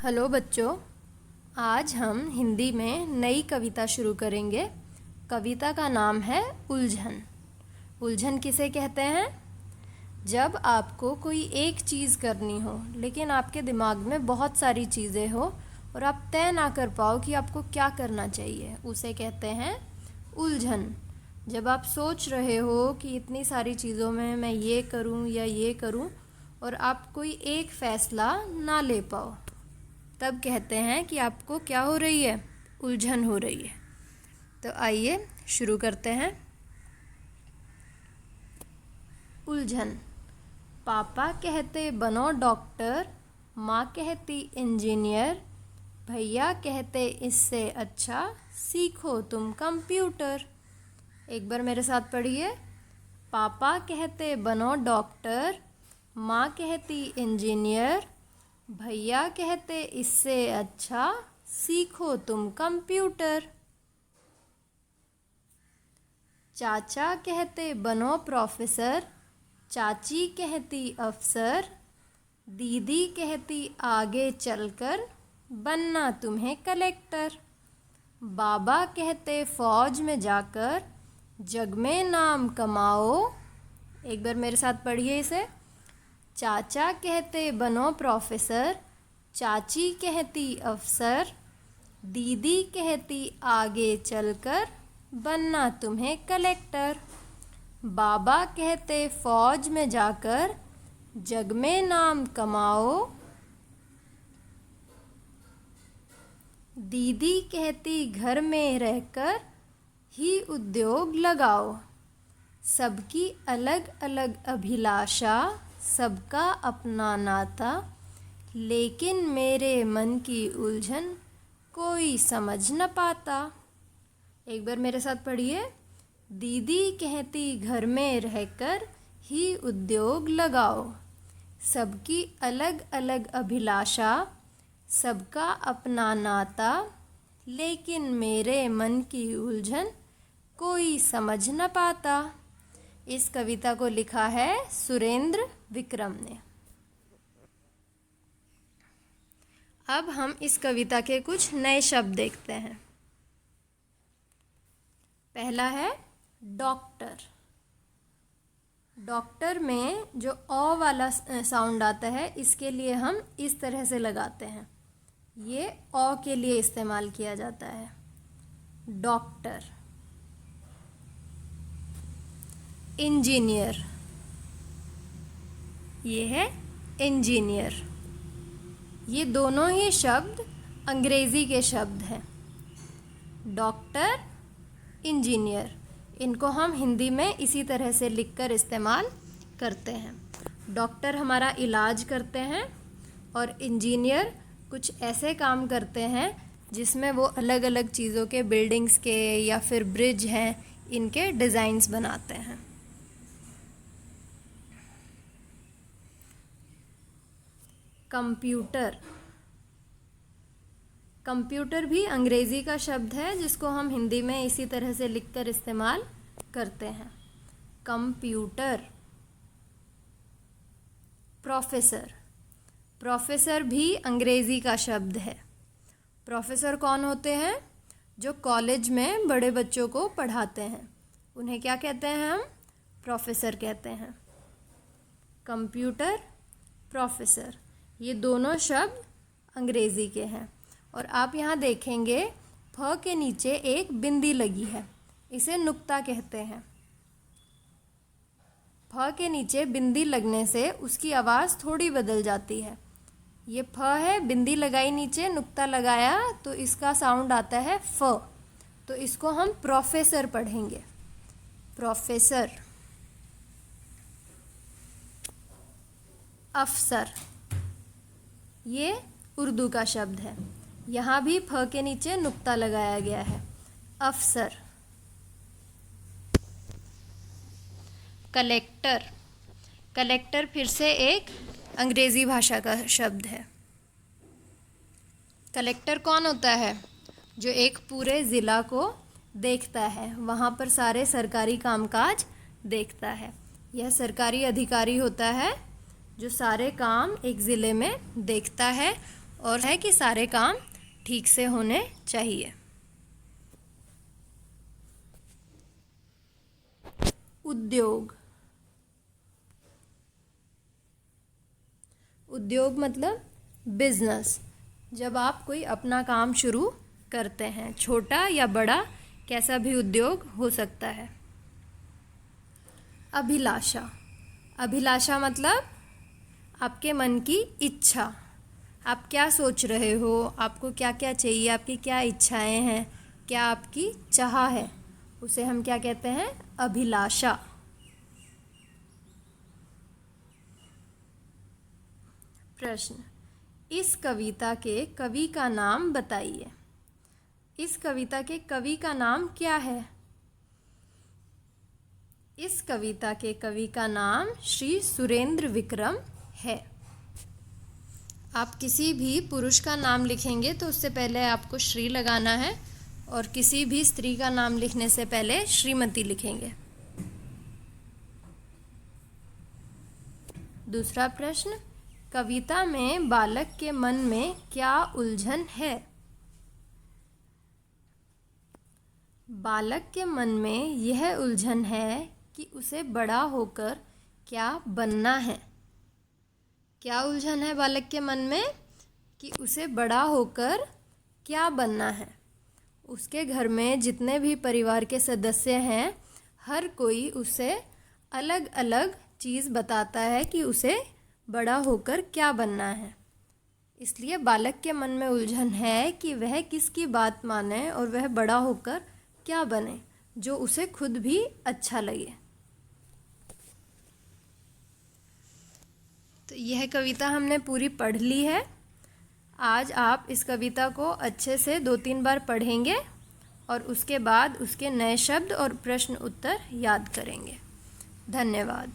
Hello बच्चों, आज हम हिंदी में नई कविता शुरू करेंगे। कविता का नाम है उलझन। उलझन किसे कहते हैं? जब आपको कोई एक चीज़ करनी हो लेकिन आपके दिमाग में बहुत सारी चीज़ें हो और आप तय ना कर पाओ कि आपको क्या करना चाहिए, उसे कहते हैं उलझन। जब आप सोच रहे हो कि इतनी सारी चीज़ों में मैं ये करूं या ये करूं और आप कोई एक फ़ैसला ना ले पाओ, तब कहते हैं कि आपको क्या हो रही है, उलझन हो रही है। तो आइए शुरू करते हैं। उलझन। पापा कहते बनो डॉक्टर, माँ कहती इंजीनियर, भैया कहते इससे अच्छा सीखो तुम कंप्यूटर। एक बार मेरे साथ पढ़िए। पापा कहते बनो डॉक्टर, माँ कहती इंजीनियर, भैया कहते इससे अच्छा सीखो तुम कंप्यूटर। चाचा कहते बनो प्रोफेसर, चाची कहती अफसर, दीदी कहती आगे चलकर बनना तुम्हें कलेक्टर। बाबा कहते फौज में जाकर जग में नाम कमाओ। एक बार मेरे साथ पढ़िए इसे। चाचा कहते बनो प्रोफेसर, चाची कहती अफसर, दीदी कहती आगे चलकर बनना तुम्हें कलेक्टर। बाबा कहते फौज में जाकर जग में नाम कमाओ। दीदी कहती घर में रहकर ही उद्योग लगाओ। सबकी अलग अलग अभिलाषा, सबका अपना नाता, लेकिन मेरे मन की उलझन कोई समझ न पाता। एक बार मेरे साथ पढ़िए। दीदी कहती घर में रहकर ही उद्योग लगाओ। सबकी अलग अलग अभिलाषा, सबका अपना नाता, लेकिन मेरे मन की उलझन कोई समझ न पाता। इस कविता को लिखा है सुरेंद्र विक्रम ने। अब हम इस कविता के कुछ नए शब्द देखते हैं। पहला है डॉक्टर। डॉक्टर में जो अ वाला साउंड आता है, इसके लिए हम इस तरह से लगाते हैं। ये अ के लिए इस्तेमाल किया जाता है, डॉक्टर। इंजीनियर, ये है इंजीनियर। ये दोनों ही शब्द अंग्रेजी के शब्द हैं, डॉक्टर, इंजीनियर। इनको हम हिंदी में इसी तरह से लिखकर इस्तेमाल करते हैं। डॉक्टर हमारा इलाज करते हैं और इंजीनियर कुछ ऐसे काम करते हैं जिसमें वो अलग अलग चीज़ों के, बिल्डिंग्स के या फिर ब्रिज हैं, इनके डिज़ाइंस बनाते हैं। कंप्यूटर। कंप्यूटर भी अंग्रेजी का शब्द है जिसको हम हिंदी में इसी तरह से लिखकर इस्तेमाल करते हैं, कंप्यूटर। प्रोफेसर। प्रोफेसर भी अंग्रेजी का शब्द है। प्रोफेसर कौन होते हैं? जो कॉलेज में बड़े बच्चों को पढ़ाते हैं, उन्हें क्या कहते हैं हम? प्रोफेसर कहते हैं। कंप्यूटर, प्रोफेसर, ये दोनों शब्द अंग्रेजी के हैं। और आप यहाँ देखेंगे फ के नीचे एक बिंदी लगी है, इसे नुक्ता कहते हैं। फ के नीचे बिंदी लगने से उसकी आवाज़ थोड़ी बदल जाती है। ये फ है, बिंदी लगाई नीचे, नुक्ता लगाया तो इसका साउंड आता है फ। तो इसको हम प्रोफेसर पढ़ेंगे, प्रोफेसर। अफसर, ये उर्दू का शब्द है। यहाँ भी फ के नीचे नुक्ता लगाया गया है, अफसर। कलेक्टर। कलेक्टर फिर से एक अंग्रेजी भाषा का शब्द है। कलेक्टर कौन होता है? जो एक पूरे ज़िला को देखता है, वहाँ पर सारे सरकारी कामकाज देखता है। यह सरकारी अधिकारी होता है जो सारे काम एक ज़िले में देखता है और है कि सारे काम ठीक से होने चाहिए। उद्योग। उद्योग मतलब बिजनेस। जब आप कोई अपना काम शुरू करते हैं, छोटा या बड़ा कैसा भी उद्योग हो सकता है। अभिलाषा। अभिलाषा मतलब आपके मन की इच्छा। आप क्या सोच रहे हो, आपको क्या क्या चाहिए, आपकी क्या इच्छाएं हैं, क्या आपकी चाह है, उसे हम क्या कहते हैं? अभिलाषा। प्रश्न, इस कविता के कवि का नाम बताइए। इस कविता के कवि का नाम क्या है? इस कविता के कवि का नाम श्री सुरेंद्र विक्रम है। आप किसी भी पुरुष का नाम लिखेंगे तो उससे पहले आपको श्री लगाना है, और किसी भी स्त्री का नाम लिखने से पहले श्रीमती लिखेंगे। दूसरा प्रश्न, कविता में बालक के मन में क्या उलझन है? बालक के मन में यह उलझन है कि उसे बड़ा होकर क्या बनना है। क्या उलझन है बालक के मन में? कि उसे बड़ा होकर क्या बनना है। उसके घर में जितने भी परिवार के सदस्य हैं, हर कोई उसे अलग अलग चीज़ बताता है कि उसे बड़ा होकर क्या बनना है। इसलिए बालक के मन में उलझन है कि वह किसकी बात माने और वह बड़ा होकर क्या बने, जो उसे खुद भी अच्छा लगे। तो यह कविता हमने पूरी पढ़ ली है। आज आप इस कविता को अच्छे से 2-3 बार पढ़ेंगे और उसके बाद उसके नए शब्द और प्रश्न उत्तर याद करेंगे। धन्यवाद।